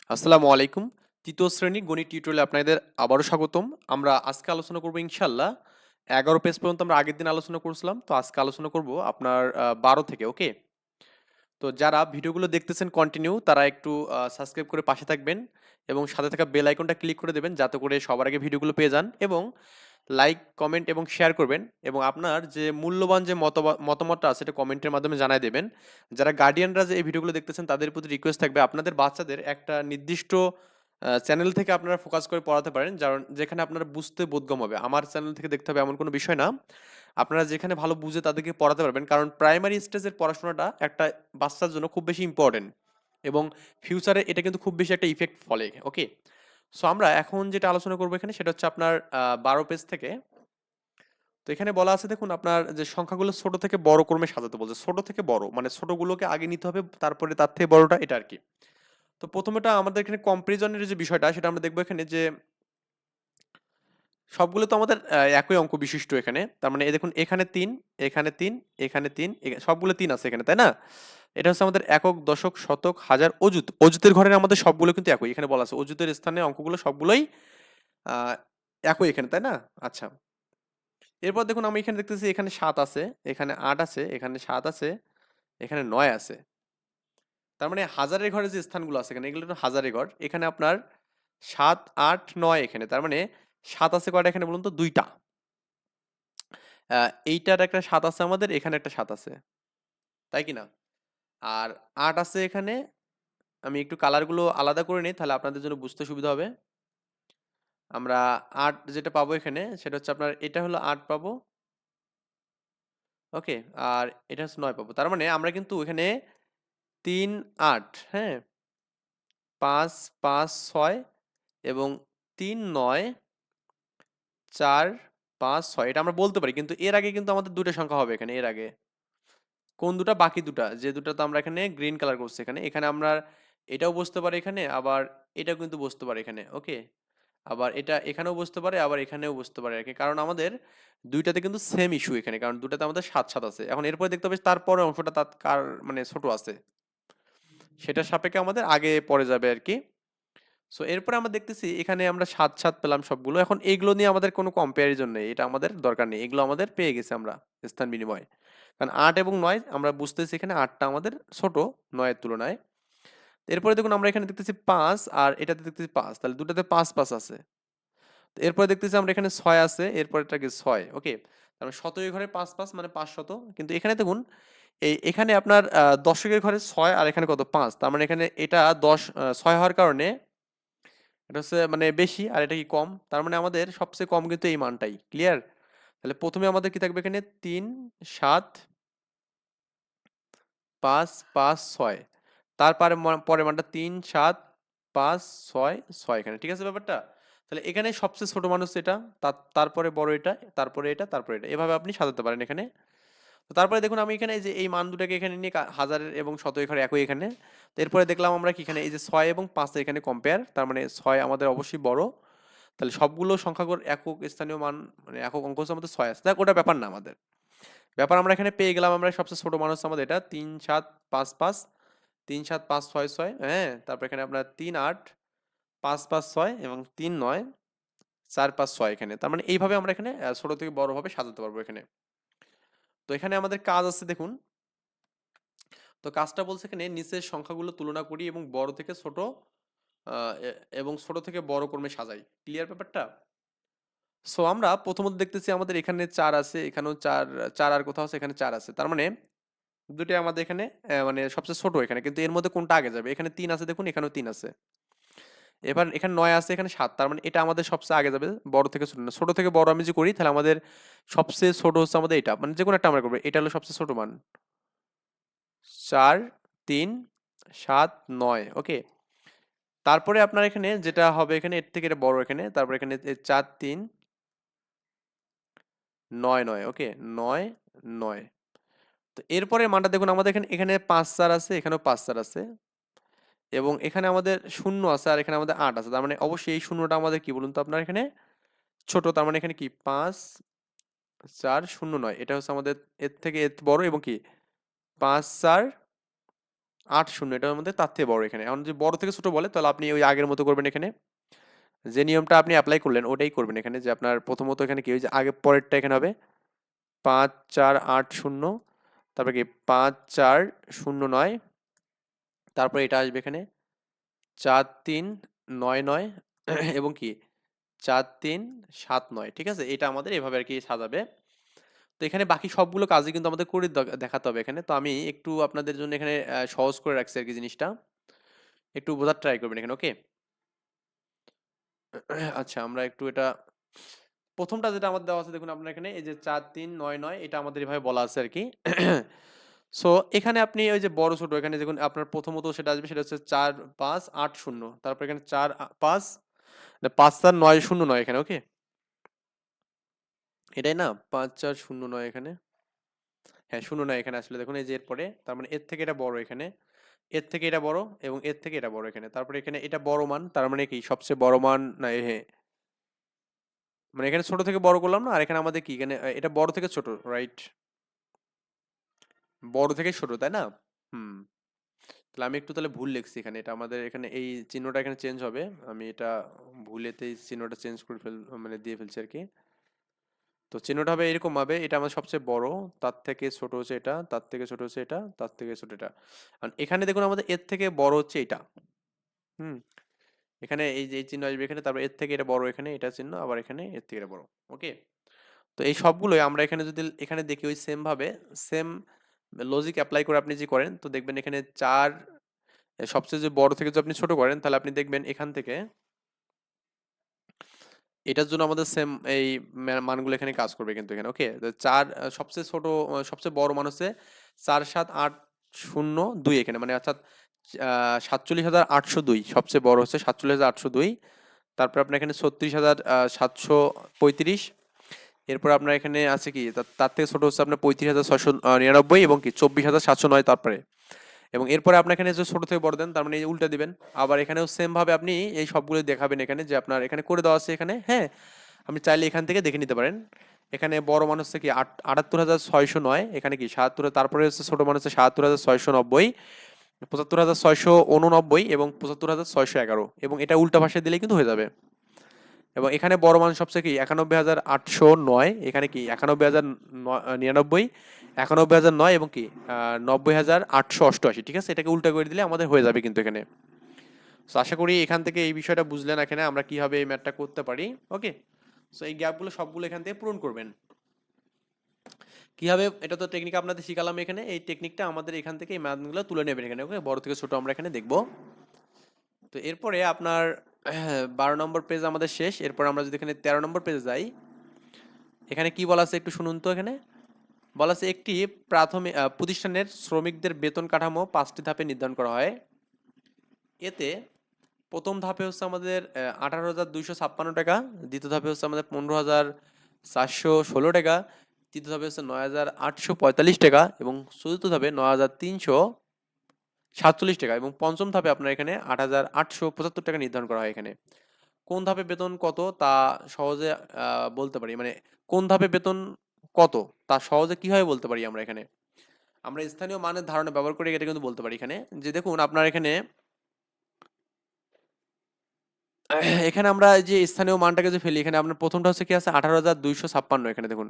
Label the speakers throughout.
Speaker 1: আসসালামু আলাইকুম। তৃতীয় শ্রেণী গণিত টিউটোরিয়ালে আপনাদের আবারও স্বাগতম। আমরা আজকে আলোচনা করব ইনশাআল্লাহ ১১ পেজ পর্যন্ত আমরা আগের দিন আলোচনা করছিলাম। তো আজকে আলোচনা করব আপনার ১২ থেকে, ওকে? তো যারা ভিডিওগুলো দেখতেছেন কন্টিনিউ তারা একটু সাবস্ক্রাইব করে পাশে থাকবেন এবং সাথে থাকা বেল আইকনটা ক্লিক করে দেবেন যাতে করে সবার আগে ভিডিওগুলো পেয়ে যান, এবং লাইক, কমেন্ট এবং শেয়ার করবেন, এবং আপনার যে মূল্যবান যে মতামতটা আছে সেটা কমেন্টের মাধ্যমে জানায় দেবেন। যারা গার্ডিয়ানরা যে এই ভিডিওগুলো দেখতেছেন তাদের প্রতি রিকোয়েস্ট থাকবে আপনাদের বাচ্চাদের একটা নির্দিষ্ট চ্যানেল থেকে আপনারা ফোকাস করে পড়াতে পারেন, যেখানে আপনারা বুঝতে বোধগম্য হবে। আমার চ্যানেল থেকে দেখতে হবে এমন কোনো বিষয় না। আপনারা যেখানে ভালো বুঝে তাদেরকে পড়াতে পারবেন, কারণ প্রাইমারি স্টেজের পড়াশোনাটা একটা বাচ্চার জন্য খুব বেশি ইম্পর্টেন্ট, এবং ফিউচারে এটা কিন্তু খুব বেশি একটা ইফেক্ট ফলে, ওকে? সো আমরা এখন যেটা আলোচনা করবো এখানে সেটা হচ্ছে আপনার ১২ পেজ থেকে। তো এখানে বলা আছে, দেখুন, আপনার যে সংখ্যাগুলো ছোট থেকে বড় ক্রমে সাজাতে বলছে। ছোট থেকে বড় মানে ছোটগুলোকে আগে নিতে হবে, তারপরে তার থেকে বড়টা, এটা আর কি। তো প্রথমেটা আমাদের এখানে কম্পারিজনের যে বিষয়টা সেটা আমরা দেখবো এখানে, যে সবগুলো তো আমাদের একই অঙ্ক বিশিষ্ট এখানে। তার মানে এই দেখুন, এখানে ৩, এখানে ৩, এখানে ৩, সবগুলো ৩ আছে এখানে, তাই না? এটা হচ্ছে আমাদের একক, দশক, শতক, হাজার, অযুত। অযুতের ঘরের আমাদের সবগুলো কিন্তু একই। এখানে বলা আছে অযুতের স্থানে অঙ্কগুলো সবগুলোই আ একই এখানে, তাই না? আচ্ছা। এরপর দেখুন, আমি এখানে দেখতেছি এখানে ৭ আছে, এখানে ৮ আছে, এখানে ৭ আছে, এখানে ৯ আছে। তার মানে হাজারের ঘরে যে স্থানগুলো আছে এখানে, এগুলো হলো হাজারের ঘর। এখানে আপনার ৭, ৮, ৯ এখানে। তার মানে ৭ আছে কয়টা এখানে বলুন তো? ২ টা। আ এইটার একটা ৭ আছে আমাদের, এখানে একটা ৭ আছে। তাই কি না? আর ৮ আছে এখানে। আমি একটু কালারগুলো আলাদা করে নেই তাহলে আপনাদের জন্য বুঝতে সুবিধা হবে। আমরা ৮ যেটা পাবো এখানে সেটা হচ্ছে আপনার, এটা হলো ৮ পাবো। ওকে? আর এটা হচ্ছে ৯ পাবো। তার মানে আমরা কিন্তু এখানে ৩, ৮, হ্যাঁ? ৫, ৫, ৬ এবং ৩, ৯, ৪, ৫, ৬ এটা আমরা বলতে পারি। কিন্তু এর আগে কিন্তু আমাদের ২ টা সংখ্যা হবে এখানে, এর আগে। কোন ২ টা? বাকি ২ টা। যে ২ টা তো আমরা এখানে গ্রিন কালার করছি এখানে। এখানে আমরা এটাও বসতে পারি এখানে, আবার এটাও কিন্তু বসতে পারে এখানে। ওকে? আবার এটা এখানেও বসতে পারে, আবার এখানেও বসতে পারে আরকি। কারণ আমাদের ২ টাতে কিন্তু সেম ইস্যু এখানে। কারণ ২ টাতে আমাদের ৭, ৭ আছে। এখন এরপরে দেখতে হবে তারপরের অংশটা কার মানে ছোট আছে। সেটার সাপেক্ষে আমাদের আগে পরে যাবে আরকি। সো এরপরে আমরা দেখতেছি এখানে আমরা ৭, ৭ পেলাম সবগুলো। এখন এগুলো নিয়ে আমাদের কোনো কম্পারিজন নেই। এটা আমাদের দরকার নেই। এগুলো আমাদের পেয়ে গেছি আমরা স্থান বিনিময়ে। কারণ ৮ এবং ৯ আমরা বুঝতেছি এখানে ৮ টা আমাদের ছোট ৯ এর তুলনায়। এরপরে দেখুন, আমরা এখানে দেখতেছি ৫ আর এটাতে দেখতেছি ৫। তাহলে ২ টাতে ৫, ৫ আছে। তো এরপরে দেখতেছি আমরা এখানে ৬ আছে, এরপরেরটা কি ৬, ওকে? তার মানে শতকের ঘরে ৫, ৫ মানে ৫০০। কিন্তু এখানে দেখুন, এখানে আপনার দশকের ঘরে ৬ আর এখানে কত? ৫। তার মানে এখানে এটা ৬ হওয়ার কারণে এটা হচ্ছে মানে বেশি, আর এটা কি কম। তার মানে আমাদের সবচেয়ে কম কিন্তু এই মানটাই। ক্লিয়ার? তাহলে প্রথমে আমাদের কি থাকবে এখানে? ৩, ৭, ৫, ৫, ৬। তারপরে পরের মানটা ৩, ৭, ৫, ৬, ৬ এখানে। ঠিক আছে ব্যাপারটা? তাহলে এখানে সবচেয়ে ছোট মানুষ এটা, তারপরে বড় এটা, তারপরে এটা, তারপরে এটা। এভাবে আপনি সাজাতে পারেন এখানে। তো তারপরে দেখুন, আমি এখানে এই যে এই মান দুটাকে এখানে নিয়ে হাজারের এবং শতকের ঘরে একই এখানে। তো এরপরে দেখলাম আমরা কি এখানে এই যে ৬ এবং ৫ এর এখানে কম্পেয়ার। তার মানে ৬ আমাদের অবশ্যই বড়। তাহলে সবগুলো সংখ্যাগুলোর একক স্থানীয় মান মানে একক অঙ্ক হচ্ছে আমাদের ৬ আছে। দেখ, ওটা ব্যাপার না আমাদের। ব্যাপার আমরা এখানে পেয়ে গেলাম, আমরা সবচেয়ে ছোট মান হচ্ছে আমাদের এটা ৩, ৭, ৫, ৫, ৩, ৭, ৫, ৬, ৬, হ্যাঁ? তারপর এখানে আপনার ৩, ৮, ৫, ৫, ৬ এবং ৩, ৯, ৪, ৫, ৬ এখানে। তার মানে এইভাবে আমরা এখানে ছোট থেকে বড় ভাবে সাজাতে পারবো এখানে। তো এখানে আমাদের কাজ আছে, দেখুন। তো কাজটা বলছে এখানে, নিচের সংখ্যাগুলো তুলনা করি এবং বড় থেকে ছোট এবং ছোট থেকে বড় ক্রমে সাজাই। ক্লিয়ার ব্যাপারটা? সো আমরা প্রথমত দেখতেছি আমাদের এখানে ৪ আছে, এখানেও ৪, ৪ আর কোথাও আছে, এখানে ৪ আছে। তার মানে দুটোই আমাদের এখানে মানে সবচেয়ে ছোট এখানে। কিন্তু এর মধ্যে কোনটা আগে যাবে? এখানে ৩ আছে, দেখুন, এখানেও ৩ আছে। এবার এখানে ৯ আছে, এখানে ৭। তার মানে এটা আমাদের সবচেয়ে আগে যাবে, বড় থেকে ছোট না। ছোট থেকে বড় আমি যে করি তাহলে আমাদের সবচেয়ে ছোট হচ্ছে আমাদের এটা। মানে যেকোনো একটা আমরা করব। এটা হলো সবচেয়ে ছোট মান। ৪, ৩, ৭, ৯, ওকে? তারপরে আপনার এখানে যেটা হবে এখানে এর থেকে এটা বড় এখানে। তারপর এখানে ৪, ৩, ৯, ৯, ওকে? ৯, ৯। তো এরপরের মানটা দেখুন, আমাদের এখানে ৫, ৪ আছে, এখানেও ৫, ৪ আছে। এবং এখানে আমাদের ০ আছে, আর এখানে আমাদের ৮ আছে। তার মানে অবশ্যই এই শূন্যটা আমাদের কি বলুন তো আপনার এখানে? ছোট। তার মানে এখানে কি ৫, ৪, ০, ৯। এটা হচ্ছে আমাদের এর থেকে বড়, এবং কি ৫, ৪, 8 শূন্য এটার মধ্যে তার থেকে বড় এখানে। এখন যদি বড় থেকে ছোট বলে তাহলে আপনি ওই আগের মতো করবেন এখানে। যে নিয়মটা আপনি অ্যাপ্লাই করলেন ওটাই করবেন এখানে, যে আপনার প্রথমত এখানে কি ওই যে আগে পরেরটা এখানে হবে 5480, তারপর কি 5409, তারপর এটা আসবে এখানে 4399 এবং কি 4379। ঠিক আছে, এটা আমাদের এভাবে আর কি সাজাবে। তো এখানে বাকি সবগুলো কাজই কিন্তু আমাদের করে দেখাতে হবে এখানে। তো আমি একটু আপনাদের জন্য এখানে সহজ করে রাখছি আর কি জিনিসটা, একটু বোঝার ট্রাই করবেন এখানে। ওকে, আচ্ছা আমরা একটু এটা প্রথমটা যেটা আমাদের দেওয়া আছে দেখুন আপনার এখানে এই যে 4399 এটা আমাদের এভাবে বলা আছে আর কি। সো এখানে আপনি ওই যে বড় ছোট এখানে দেখুন আপনার প্রথমত সেটা আসবে, সেটা হচ্ছে 4580, তারপর এখানে 540909 এখানে। ওকে, এটাই না 5409 এখানে, হ্যাঁ 09 এখানে আসলে দেখুন এই যে এরপরে তার মানে এর থেকে এটা বড় এখানে, এর থেকে এটা বড় এবং এর থেকে এটা বড় এখানে, তারপরে এখানে এটা বড় মান তার মানে কি সবচেয়ে বড় মান না, হ্যাঁ মানে এখানে ছোট থেকে বড় করলাম না, আর এখানে আমাদের কি এখানে এটা বড় থেকে ছোট, রাইট? বড় থেকে ছোট তাই না? হুম, তাহলে আমি একটু তাহলে ভুল লিখছি এখানে, এটা আমাদের এখানে এই চিহ্নটা এখানে চেঞ্জ হবে, আমি এটা ভুলেতেই চিহ্নটা চেঞ্জ করে মানে দিয়ে ফেলছি আর কি। তো চিহ্নটা হবে এরকম ভাবে, এটা আমার সবচেয়ে বড়, তার থেকে ছোট হচ্ছে এটা, তার থেকে ছোট হচ্ছে এটা, তার থেকে ছোট এটা। আর এখানে দেখুন আমাদের এর থেকে বড় হচ্ছে এটা। হুম, এখানে এই যে এই চিহ্ন আসবে এখানে, তারপর এর থেকে এটা বড় এখানে এটা চিহ্ন, আবার এখানে এর থেকে এটা বড়। ওকে, তো এই সবগুলোই আমরা এখানে যদি এখানে দেখি ওই সেম ভাবে, সেম লজিক অ্যাপ্লাই করে আপনি যে করেন, তো দেখবেন এখানে 4 সবচেয়ে যে বড় থেকে যদি আপনি ছোট করেন তাহলে আপনি দেখবেন এখান থেকে এটার জন্য আমাদের সেম এই মানগুলো এখানে কাজ করবে কিন্তু এখানে। ওকে, তো 4 সবচেয়ে ছোট সবচেয়ে বড় মান হচ্ছে 47802 এখানে, মানে অর্থাৎ 47,802 সবচেয়ে বড় হচ্ছে 47,802। তারপর আপনার এখানে 36,735। এরপর আপনার এখানে আছে কি তার থেকে ছোট হচ্ছে আপনার 35,699 এবং কি 24,709 তারপরে, এবং এরপরে আপনার এখানে যে ছোট থেকে বড় দেন তার মানে এই উল্টা দিবেন। আবার এখানেও সেম ভাবে আপনি এই সবগুলো দেখাবেন এখানে, যে আপনার এখানে করে দেওয়া আছে এখানে, হ্যাঁ আপনি চাইলে এখান থেকে দেখে নিতে পারেন। এখানে বড় মান হচ্ছে কি 78,609, এখানে কি 77, তারপরে হচ্ছে ছোট মান হচ্ছে 77,690, 75,689 এবং 75,611, এবং এটা উল্টা ভাষায় দিলেই কিন্তু হয়ে যাবে। এবং এখানে বড় মান সবচেয়ে কি 91,809, এখানে কি 91,099, 91,009 এবং কি 90,888। ঠিক আছে, এটাকে উল্টা করে দিলে আমাদের হয়ে যাবে কিন্তু এখানে। সো আশা করি এখান থেকে এই বিষয়টা বুঝলেন এখানে আমরা কিভাবে এই ম্যাথটা করতে পারি। ওকে, সো এই গ্যাপগুলো সবগুলো এখান থেকে পূরণ করবেন। কিভাবে, এটা তো টেকনিক আপনাদের শিখালাম এখানে, এই টেকনিকটা আমাদের এখান থেকে এই ম্যাথগুলো তুলে নেবেন এখানে। ওকে, বড় থেকে ছোট আমরা এখানে দেখব। তো এরপরে আপনার 12 নম্বর পেজ আমাদের শেষ। এরপর আমরা যদি এখানে 13 নম্বর পেজে যাই, এখানে কি বলা আছে একটু শুনুন তো। এখানে বলা আছে একটি প্রাথমিক প্রতিষ্ঠানের শ্রমিকদের বেতন কাঠামো 5টি ধাপে নির্ধারণ করা হয়। এতে প্রথম ধাপে হচ্ছে আমাদের 18,256 টাকা, দ্বিতীয় ধাপে হচ্ছে আমাদের 15,416 টাকা, তৃতীয় ধাপে হচ্ছে 9,845 টাকা এবং চতুর্থ ধাপে 9,347 টাকা এবং পঞ্চম ধাপে আপনার এখানে 8,875 টাকা নির্ধারণ করা হয়। এখানে কোন ধাপে বেতন কত তা সহজে বলতে পারি, মানে কোন ধাপে বেতন কত তা সহজে কিভাবে বলতে পারি আমরা এখানে, আমরা স্থানীয় মানের ধারণা ব্যবহার করে এটা কিন্তু বলতে পারি এখানে। যে দেখুন আপনার এখানে এখানে আমরা যে স্থানীয় মানটাকে যে ফেলি, এখানে আপনার প্রথমটা হচ্ছে কি আছে 18,256 এখানে দেখুন।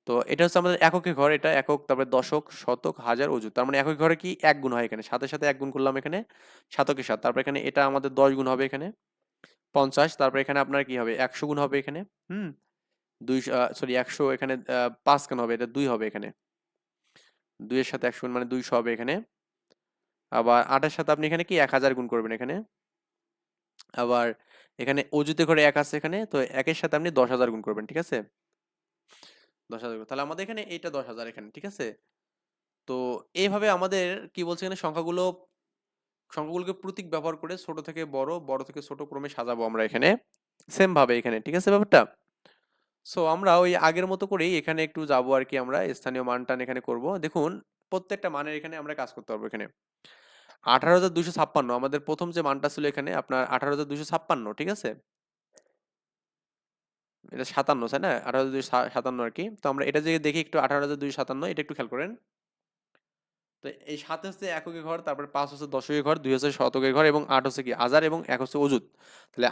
Speaker 1: তো এটা হচ্ছে আমাদের এককে ঘর, এটা একক, তারপরে দশক, শতক, হাজার, অযুত, তার মানে একক ঘরে কি এক গুণ হয় এখানে, সাথে সাথে এক গুণ করলাম এখানে, শতকে সাত, তারপর এখানে এটা আমাদের 10 গুণ হবে এখানে 50, তারপর এখানে আপনার কি হবে 100 গুণ হবে এখানে, হুম 200 সরি 100 এখানে 5 কেন হবে, এটা 2 হবে এখানে, 2 এর সাথে 100 গুণ মানে 200 হবে এখানে। আবার 8 এর সাথে আপনি এখানে কি 1000 গুণ করবেন এখানে। আবার এখানে অযুতে করে 1 আছে এখানে, তো 1 এর সাথে আপনি 10,000 গুণ করবেন। ঠিক আছে, 10,000 গুণ, তাহলে আমাদের এখানে এইটা 10,000 এখানে। ঠিক আছে, তো এইভাবে আমাদের কি বলছে এখানে সংখ্যাগুলোকে প্রতীক ব্যবহার করে ছোট থেকে বড়, বড় থেকে ছোট ক্রমে সাজাবো আমরা এখানে সেম ভাবে এখানে। ঠিক আছে ব্যাপারটা। সো আমরা ওই আগের মতো করেই এখানে একটু যাবো আর কি, আমরা স্থানীয় মান টান এখানে করব। দেখুন প্রত্যেকটা মানের এখানে আমরা কাজ করতে পারবো এখানে। 18,256 আমাদের প্রথম যে মানটা ছিল এখানে আপনার 18,256। ঠিক আছে, এটা 57 তাই না, 18,257 আর কি। তো আমরা এটা যদি দেখি একটু 18,257 এটা একটু খেয়াল করেন। তো এই 7 হচ্ছে এককের ঘর, তারপরে 5 হচ্ছে দশকের ঘর, 2 হচ্ছে শতকের ঘর এবং 8 হচ্ছে কি হাজার এবং 1 হচ্ছে অযুত। তাহলে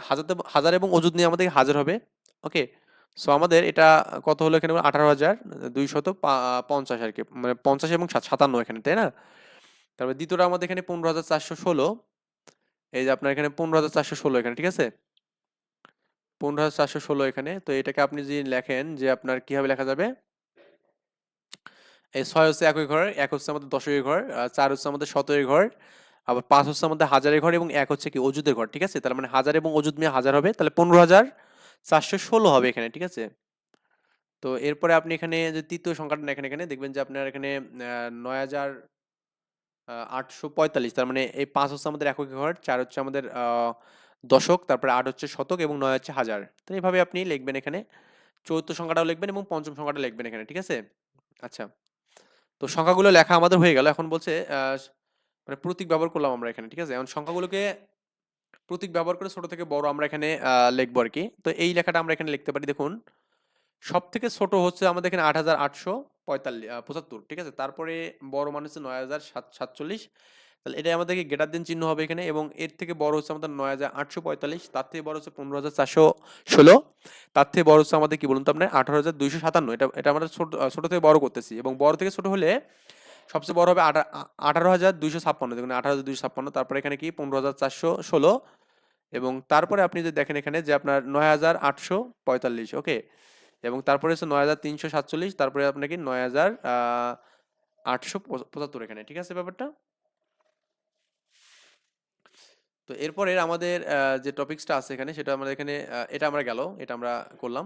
Speaker 1: হাজার এবং অযুত নিয়ে আমাদের হাজার হবে। ওকে, সো আমাদের এটা কত হলো এখানে 18,250 আর কি, মানে 50 এবং 57 এখানে, তাই না? তারপরে দ্বিতীয়টা আমাদের এখানে 15,416, এই যে আপনার এখানে 15,416 এখানে, ঠিক আছে? 15,416 এখানে। তো এটাকে আপনি যদি লেখেন যে আপনার কিভাবে লেখা যাবে, এই 6 হচ্ছে এককের ঘর, 1 হচ্ছে আমাদের দশকের ঘর, 4 হচ্ছে আমাদের শতকের ঘর, আবার 5 হচ্ছে আমাদের হাজারের ঘর এবং 1 হচ্ছে কি অযুতের ঘর, ঠিক আছে? তার মানে হাজার এবং অযুত মিলে হাজার হবে, তাহলে 15,416 হবে এখানে, ঠিক আছে? তো এরপরে আপনি এখানে যে তৃতীয় সংখ্যাটা দেখেন, এখানে দেখবেন যে আপনার এখানে 9,845, তার মানে এই 5 হচ্ছে আমাদের এককের ঘর, 4 হচ্ছে আমাদের দশক, তারপরে 8 হচ্ছে শতক এবং 9 হচ্ছে হাজার। তো এইভাবে আপনি লিখবেন এখানে, চতুর্থ সংখ্যাটাও লিখবেন এবং পঞ্চম সংখ্যাটা লিখবেন এখানে, ঠিক আছে? আচ্ছা, তো সংখ্যাগুলো লেখা আমাদের হয়ে গেল। এখন বলছে মানে প্রতীক ব্যবহার করলাম আমরা এখানে, ঠিক আছে? এখন সংখ্যাগুলোকে প্রতীক ব্যবহার করে ছোট থেকে বড় আমরা এখানে লিখবো আর কি। তো এই লেখাটা আমরা এখানে লিখতে পারি, দেখুন সব থেকে ছোট হচ্ছে আমাদের এখানে 8,845, ঠিক আছে? তারপরে বড় মান হচ্ছে 9,747, তাহলে এটা আমাদেরকে গ্রেটার দেন চিহ্ন হবে এখানে, এবং এর থেকে বড় হচ্ছে আমাদের 9,845, তার থেকে বড় হচ্ছে 15,416, তার থেকে বড় হচ্ছে আমাদের কি বলুন তো আপনার 18,257। এটা এটা আমরা ছোট থেকে বড় করতেছি, এবং বড় থেকে ছোট হলে সবচেয়ে বড় হবে 18,256, দেখুন 18,256, তারপরে এখানে কি 15,416, এবং তারপরে আপনি যদি দেখেন এখানে যে আপনার 9,845, ওকে, এবং তারপরে হচ্ছে 9,347, তারপরে আপনার কি 9,875 এখানে, ঠিক আছে ব্যাপারটা? তো এরপরে আমাদের যে টপিক্সটা আছে এখানে, সেটা আমাদের এখানে এটা আমরা গেল, এটা আমরা করলাম।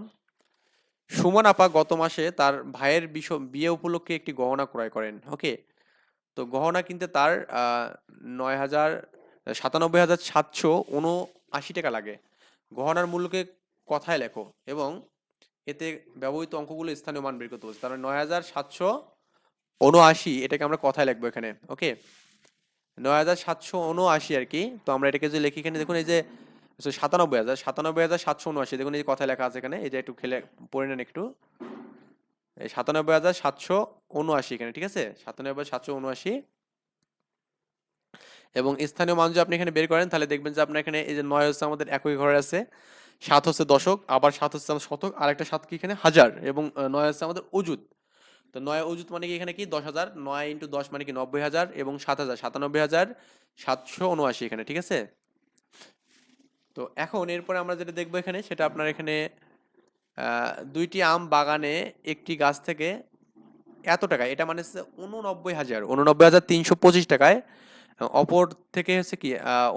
Speaker 1: সুমন আপা গত মাসে তার ভাইয়ের বিয়ে উপলক্ষে একটি গহনা ক্রয় করেন, ওকে। তো গহনা কিনতে তার 97,779 টাকা লাগে। গহনার মূল্যকে কথায় লেখো এবং এতে ব্যবহৃত অঙ্কগুলো স্থানীয় মান বের করতে বলছে। তার 9,779, এটাকে আমরা কথায় লিখবো এখানে, ওকে। 9,779 আর কি। তো আমরা এটাকে যদি লিখি এখানে, দেখুন এই যে 97,779, দেখুন এই যে কথায় লেখা আছে এখানে, এই যে একটু খেলে পড়ে নেন একটু, এই 97,779 এখানে, ঠিক আছে? 97,779, এবং স্থানীয় মান যদি আপনি এখানে বের করেন, তাহলে দেখবেন যে আপনার এখানে এই যে 9 হচ্ছে আমাদের একই ঘরে আছে, 7 হচ্ছে দশক, আবার 7 হচ্ছে আমাদের শতক, আর একটা 7 কি এখানে হাজার, এবং 9 হচ্ছে আমাদের অযুত। তো 9 অযুত মানে কি এখানে কি 10,000, 9 ইন্টু 10 মানে কি 90,000, এবং 7,000 97,779 এখানে, ঠিক আছে? তো এখন এরপরে আমরা যেটা দেখবো এখানে, সেটা আপনার এখানে দুইটি আম বাগানে একটি গাছ থেকে এত টাকায়, এটা মানে হচ্ছে 89,325 টাকায়, অপর থেকে হচ্ছে কি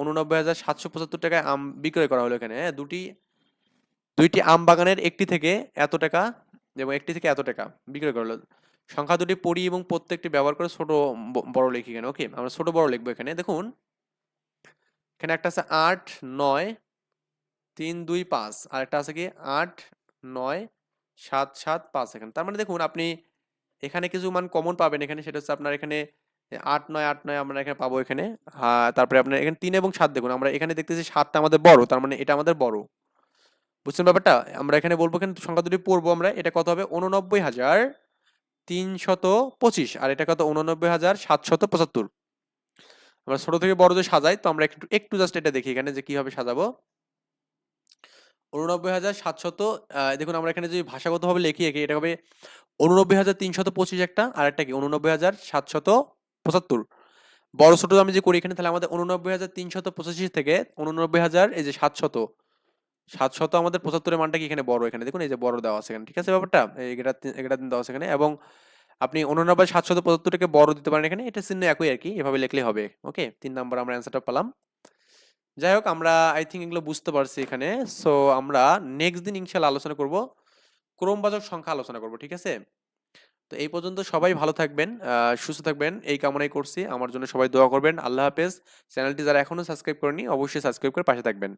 Speaker 1: 89,775 টাকায় আম বিক্রয় করা হলো এখানে, হ্যাঁ। দুইটি আম বাগানের একটি থেকে এত টাকা এবং একটি থেকে এত টাকা বিক্রয় করা হলো। সংখ্যা দুটি পড়ি এবং প্রত্যেকটি ব্যবহার করে ছোট বড় লিখি এখানে, ওকে। আমরা ছোট বড় লিখবো এখানে, দেখুন এখানে একটা আছে 8, 9, 3, 2, 5, আর একটা আছে কি 8, 9, 7, 7, 5 এখানে। তার মানে দেখুন আপনি এখানে কিছু মান কমন পাবেন এখানে, সেটা হচ্ছে আপনার এখানে 8, 9, 8, 9 আমরা এখানে পাবো এখানে। তারপরে আপনার এখানে 3 এবং 7, দেখুন আমরা এখানে দেখতেছি 7টা আমাদের বড়, তার মানে এটা আমাদের বড়। বুঝছেন ব্যাপারটা? আমরা এখানে বলবো, এখানে সংখ্যা দুটি পড়বো আমরা, এটা কত হবে 89,325, আর এটা কত 89,775। আমরা ছোট থেকে বড় যে সাজাই, তো আমরা একটু একটু জাস্ট এটা দেখি এখানে যে কিভাবে সাজাবো। 89,700, দেখুন আমরা এখানে যদি ভাষাগতভাবে লিখি একে, এটা হবে 89,325 একটা, আর একটা কি 89,775। বড় ছোট আমি যে করি এখানে, তাহলে আমাদের 89,385 থেকে 89,000 এই যে 700, আমাদের 75 এর মানটা কি এখানে বড়, এখানে দেখুন এই যে বড় দেওয়া আছে এখানে, ঠিক আছে ব্যাপারটা? এটা দেওয়া আছে এখানে, এবং আপনি 89,775 টাকে বড় দিতে পারেন এখানে, এটা চিহ্ন একই আর কি, এভাবে লিখলেই হবে, ওকে। 3 নাম্বার আমরা অ্যান্সারটা পেলাম। যাই হোক, আমরা আই থিঙ্ক এগুলো বুঝতে পারছি এখানে। সো আমরা নেক্সট দিন ইনশাআল্লাহ আলোচনা করব, ক্রমবাচক সংখ্যা আলোচনা করব, ঠিক আছে? তো এই পর্যন্ত সবাই ভালো থাকবেন, সুস্থ থাকবেন, এই কামনাই করছি। আমার জন্য সবাই দোয়া করবেন। আল্লাহ হাফেজ। চ্যানেলটি যারা এখনো সাবস্ক্রাইব করেনি, অবশ্যই সাবস্ক্রাইব করে পাশে থাকবেন।